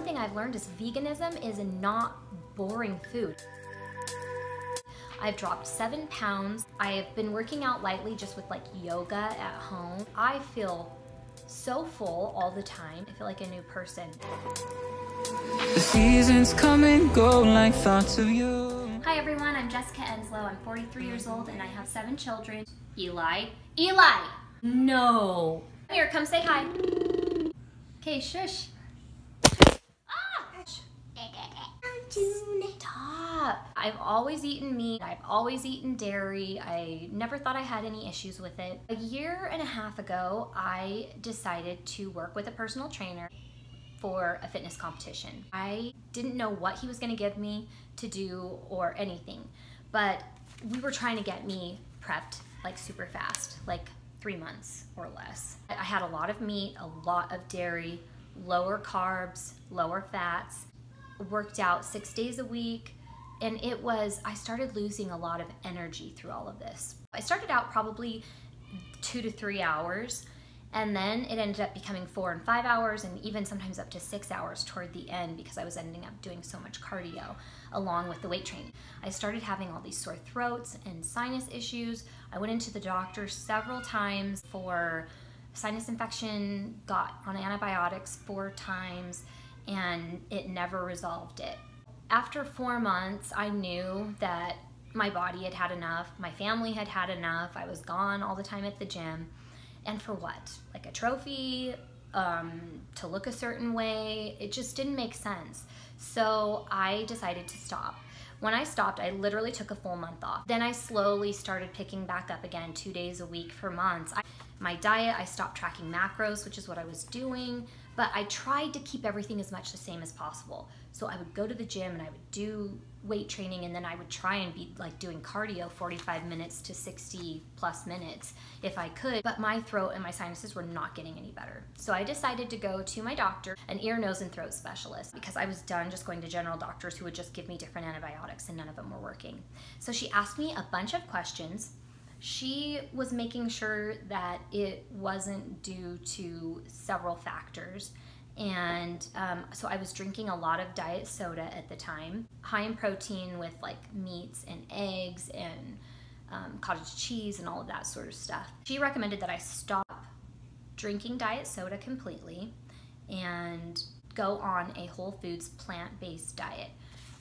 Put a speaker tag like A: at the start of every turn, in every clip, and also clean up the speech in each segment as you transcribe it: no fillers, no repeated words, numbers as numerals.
A: thing I've learned is veganism is not boring food. I've dropped 7 pounds. I have been working out lightly just with like yoga at home. I feel so full all the time. I feel like a new person.
B: The seasons come and go like thoughts of you.
A: Hi everyone, I'm Jessica Enslow. I'm 43 years old and I have 7 children. Eli. Eli! No! Come here, come say hi. Okay, shush. Stop. I've always eaten meat. I've always eaten dairy. I never thought I had any issues with it. A year and a half ago, I decided to work with a personal trainer for a fitness competition. I didn't know what he was gonna give me to do or anything, but we were trying to get me prepped like super fast, like 3 months or less. I had a lot of meat, a lot of dairy, lower carbs, lower fats, worked out 6 days a week, and I started losing a lot of energy through all of this. I started out probably 2 to 3 hours, and then it ended up becoming 4 and 5 hours, and even sometimes up to 6 hours toward the end because I was ending up doing so much cardio along with the weight training. I started having all these sore throats and sinus issues. I went into the doctor several times for sinus infection, got on antibiotics 4 times, and it never resolved it. After 4 months, I knew that my body had had enough, my family had had enough, I was gone all the time at the gym. And for what? Like a trophy, to look a certain way? It just didn't make sense. So I decided to stop. When I stopped, I literally took a full month off. Then I slowly started picking back up again 2 days a week for months. My diet, I stopped tracking macros, which is what I was doing, but I tried to keep everything as much the same as possible. So I would go to the gym and I would do weight training, and then I would try and be like doing cardio 45 minutes to 60 plus minutes if I could, but my throat and my sinuses were not getting any better. So I decided to go to my doctor, an ear, nose, and throat specialist, because I was done just going to general doctors who would just give me different antibiotics and none of them were working. So she asked me a bunch of questions. She was making sure that it wasn't due to several factors. And so I was drinking a lot of diet soda at the time, high in protein with like meats and eggs and cottage cheese and all of that sort of stuff. She recommended that I stop drinking diet soda completely and go on a whole foods plant-based diet.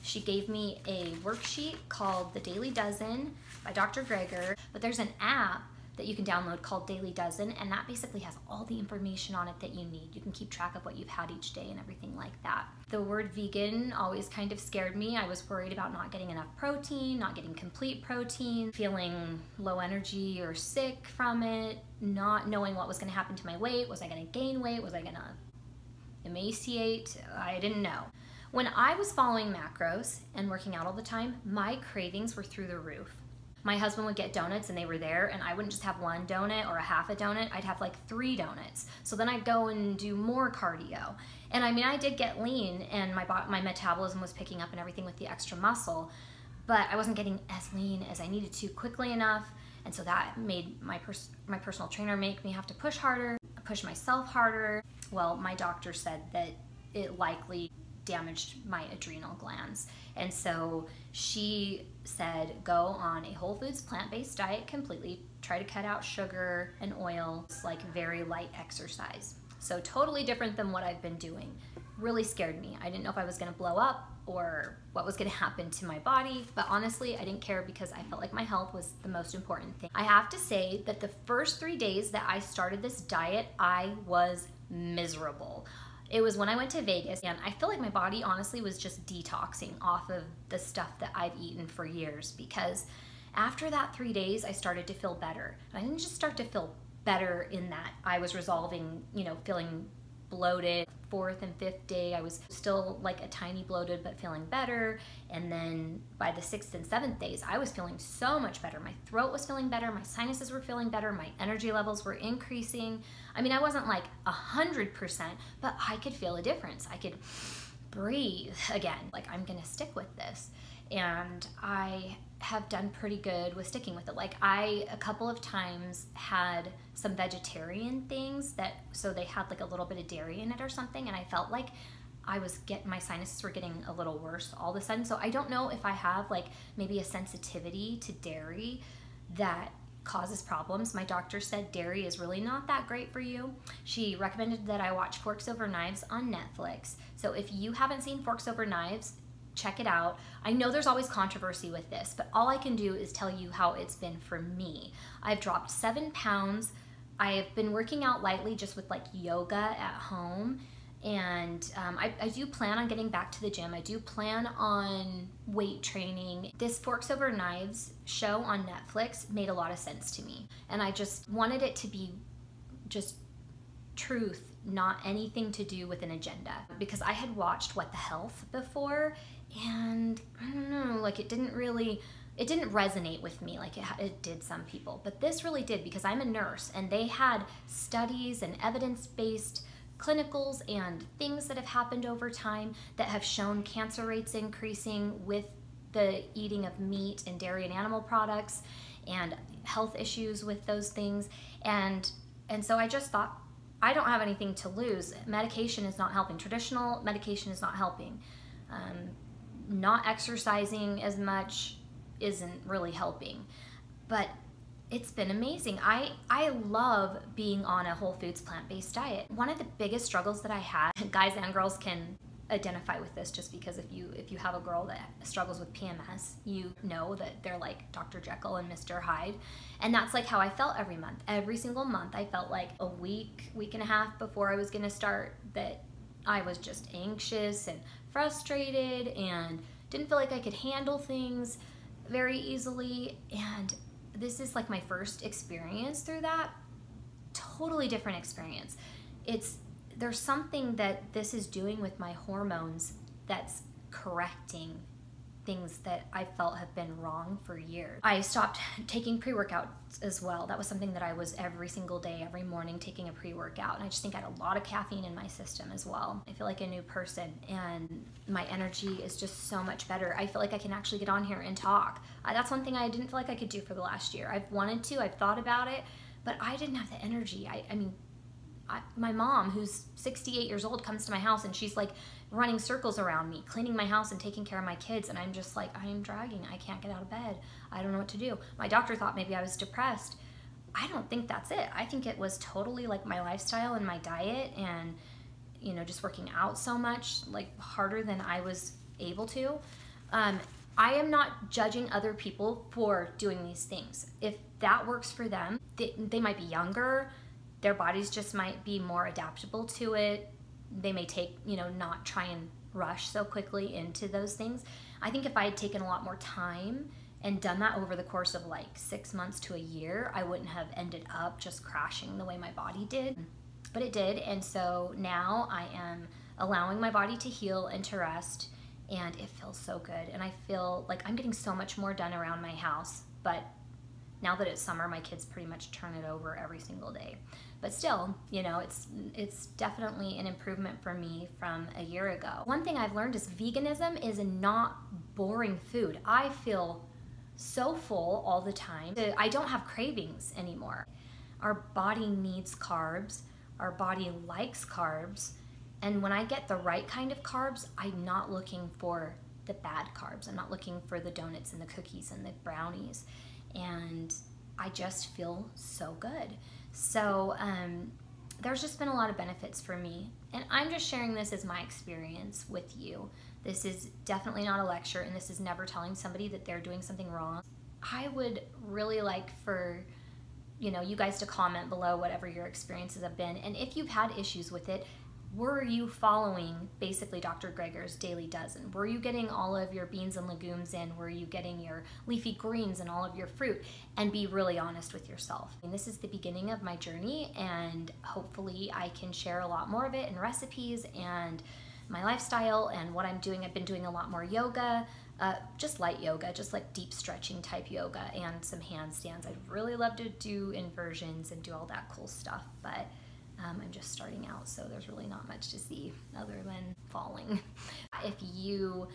A: She gave me a worksheet called The Daily Dozen by Dr. Greger, but there's an app that you can download called Daily Dozen, and that basically has all the information on it that you need. You can keep track of what you've had each day and everything like that. The word vegan always kind of scared me. I was worried about not getting enough protein, not getting complete protein, feeling low energy or sick from it, not knowing what was gonna happen to my weight. Was I gonna gain weight? Was I gonna emaciate? I didn't know. When I was following macros and working out all the time, my cravings were through the roof. My husband would get donuts and they were there, and I wouldn't just have 1 donut or a half a donut, I'd have like 3 donuts. So then I'd go and do more cardio. And I mean, I did get lean and my metabolism was picking up and everything with the extra muscle, but I wasn't getting as lean as I needed to quickly enough. And so that made my personal trainer make me have to push harder, push myself harder. Well, my doctor said that it likely damaged my adrenal glands. And so she said, go on a whole foods plant-based diet completely, try to cut out sugar and oil, it's like very light exercise. So totally different than what I've been doing. Really scared me. I didn't know if I was gonna blow up or what was gonna happen to my body, but honestly, I didn't care because I felt like my health was the most important thing. I have to say that the first 3 days that I started this diet, I was miserable. It was when I went to Vegas, and I feel like my body honestly was just detoxing off of the stuff that I've eaten for years, because after that 3 days, I started to feel better. I didn't just start to feel better in that I was resolving, feeling bloated. 4th and 5th day, I was still like a tiny bloated, but feeling better. And then by the 6th and 7th days, I was feeling so much better. My throat was feeling better, my sinuses were feeling better, my energy levels were increasing. I mean, I wasn't like 100%, but I could feel a difference. I could breathe again. Like, I'm gonna stick with this. And I have done pretty good with sticking with it. Like, I a couple of times had some vegetarian things so they had like a little bit of dairy in it or something, and I felt like my sinuses were getting a little worse all of a sudden. So I don't know if I have like maybe a sensitivity to dairy that causes problems. My doctor said dairy is really not that great for you. She recommended that I watch Forks Over Knives on Netflix. So if you haven't seen Forks Over Knives, check it out. I know there's always controversy with this, but all I can do is tell you how it's been for me. I've dropped 7 pounds. I have been working out lightly just with like yoga at home. And I do plan on getting back to the gym. I do plan on weight training. This Forks Over Knives show on Netflix made a lot of sense to me. And I just wanted it to be just truth, not anything to do with an agenda. Because I had watched What the Health before, and I don't know, like it didn't resonate with me like it did some people. But this really did, because I'm a nurse, and they had studies and evidence-based clinicals and things that have happened over time that have shown cancer rates increasing with the eating of meat and dairy and animal products, and health issues with those things. And so I just thought, I don't have anything to lose. Medication is not helping. Traditional medication is not helping. Not exercising as much isn't really helping. But it's been amazing. I love being on a whole foods plant-based diet. One of the biggest struggles that I had, guys and girls can identify with this, just because if you have a girl that struggles with PMS, you know that they're like Dr. Jekyll and Mr. Hyde. And that's like how I felt every month. Every single month I felt like a week and a half before I was gonna start that I was just anxious and frustrated and didn't feel like I could handle things very easily. And this is like my first experience through that. Totally different experience. There's something that this is doing with my hormones that's correcting things that I felt have been wrong for years. I stopped taking pre-workouts as well. That was something that I was every single day, every morning taking a pre-workout. And I just think I had a lot of caffeine in my system as well. I feel like a new person, and my energy is just so much better. I feel like I can actually get on here and talk. That's one thing I didn't feel like I could do for the last year. I've wanted to, I've thought about it, but I didn't have the energy. I mean, my mom, who's 68 years old, comes to my house and she's like running circles around me, cleaning my house and taking care of my kids, and I'm just like, I am dragging. I can't get out of bed. I don't know what to do. My doctor thought maybe I was depressed. I don't think that's it. I think it was totally like my lifestyle and my diet, and you know, just working out so much, like harder than I was able to. I am not judging other people for doing these things. If that works for them, they might be younger, their bodies just might be more adaptable to it. They may not try and rush so quickly into those things. I think if I had taken a lot more time and done that over the course of like 6 months to a year, I wouldn't have ended up just crashing the way my body did. But it did, and so now I am allowing my body to heal and to rest, and it feels so good. And I feel like I'm getting so much more done around my house, but now that it's summer, my kids pretty much turn it over every single day. But still, you know, it's definitely an improvement for me from a year ago. One thing I've learned is veganism is a not boring food. I feel so full all the time. I don't have cravings anymore. Our body needs carbs. Our body likes carbs. And when I get the right kind of carbs, I'm not looking for the bad carbs. I'm not looking for the donuts and the cookies and the brownies. And I just feel so good. So there's just been a lot of benefits for me. And I'm just sharing this as my experience with you. This is definitely not a lecture, and this is never telling somebody that they're doing something wrong. I would really like for you guys to comment below whatever your experiences have been. And if you've had issues with it, were you following basically Dr. Greger's Daily Dozen? Were you getting all of your beans and legumes in? Were you getting your leafy greens and all of your fruit? And be really honest with yourself. And this is the beginning of my journey, and hopefully I can share a lot more of it in recipes and my lifestyle and what I'm doing. I've been doing a lot more yoga, just light yoga, just like deep stretching type yoga, and some handstands. I'd really love to do inversions and do all that cool stuff, but I'm just starting out, so there's really not much to see other than falling. If you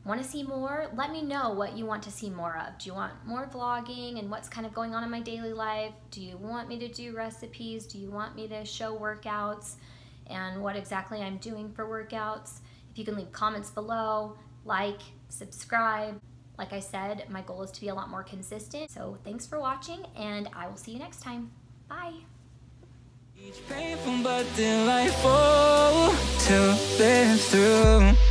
A: want to see more, let me know what you want to see more of. Do you want more vlogging and what's kind of going on in my daily life? Do you want me to do recipes? Do you want me to show workouts and what exactly I'm doing for workouts? If you can leave comments below, like, subscribe. Like I said, my goal is to be a lot more consistent. So thanks for watching, and I will see you next time. Bye.
B: Each painful but delightful to live through.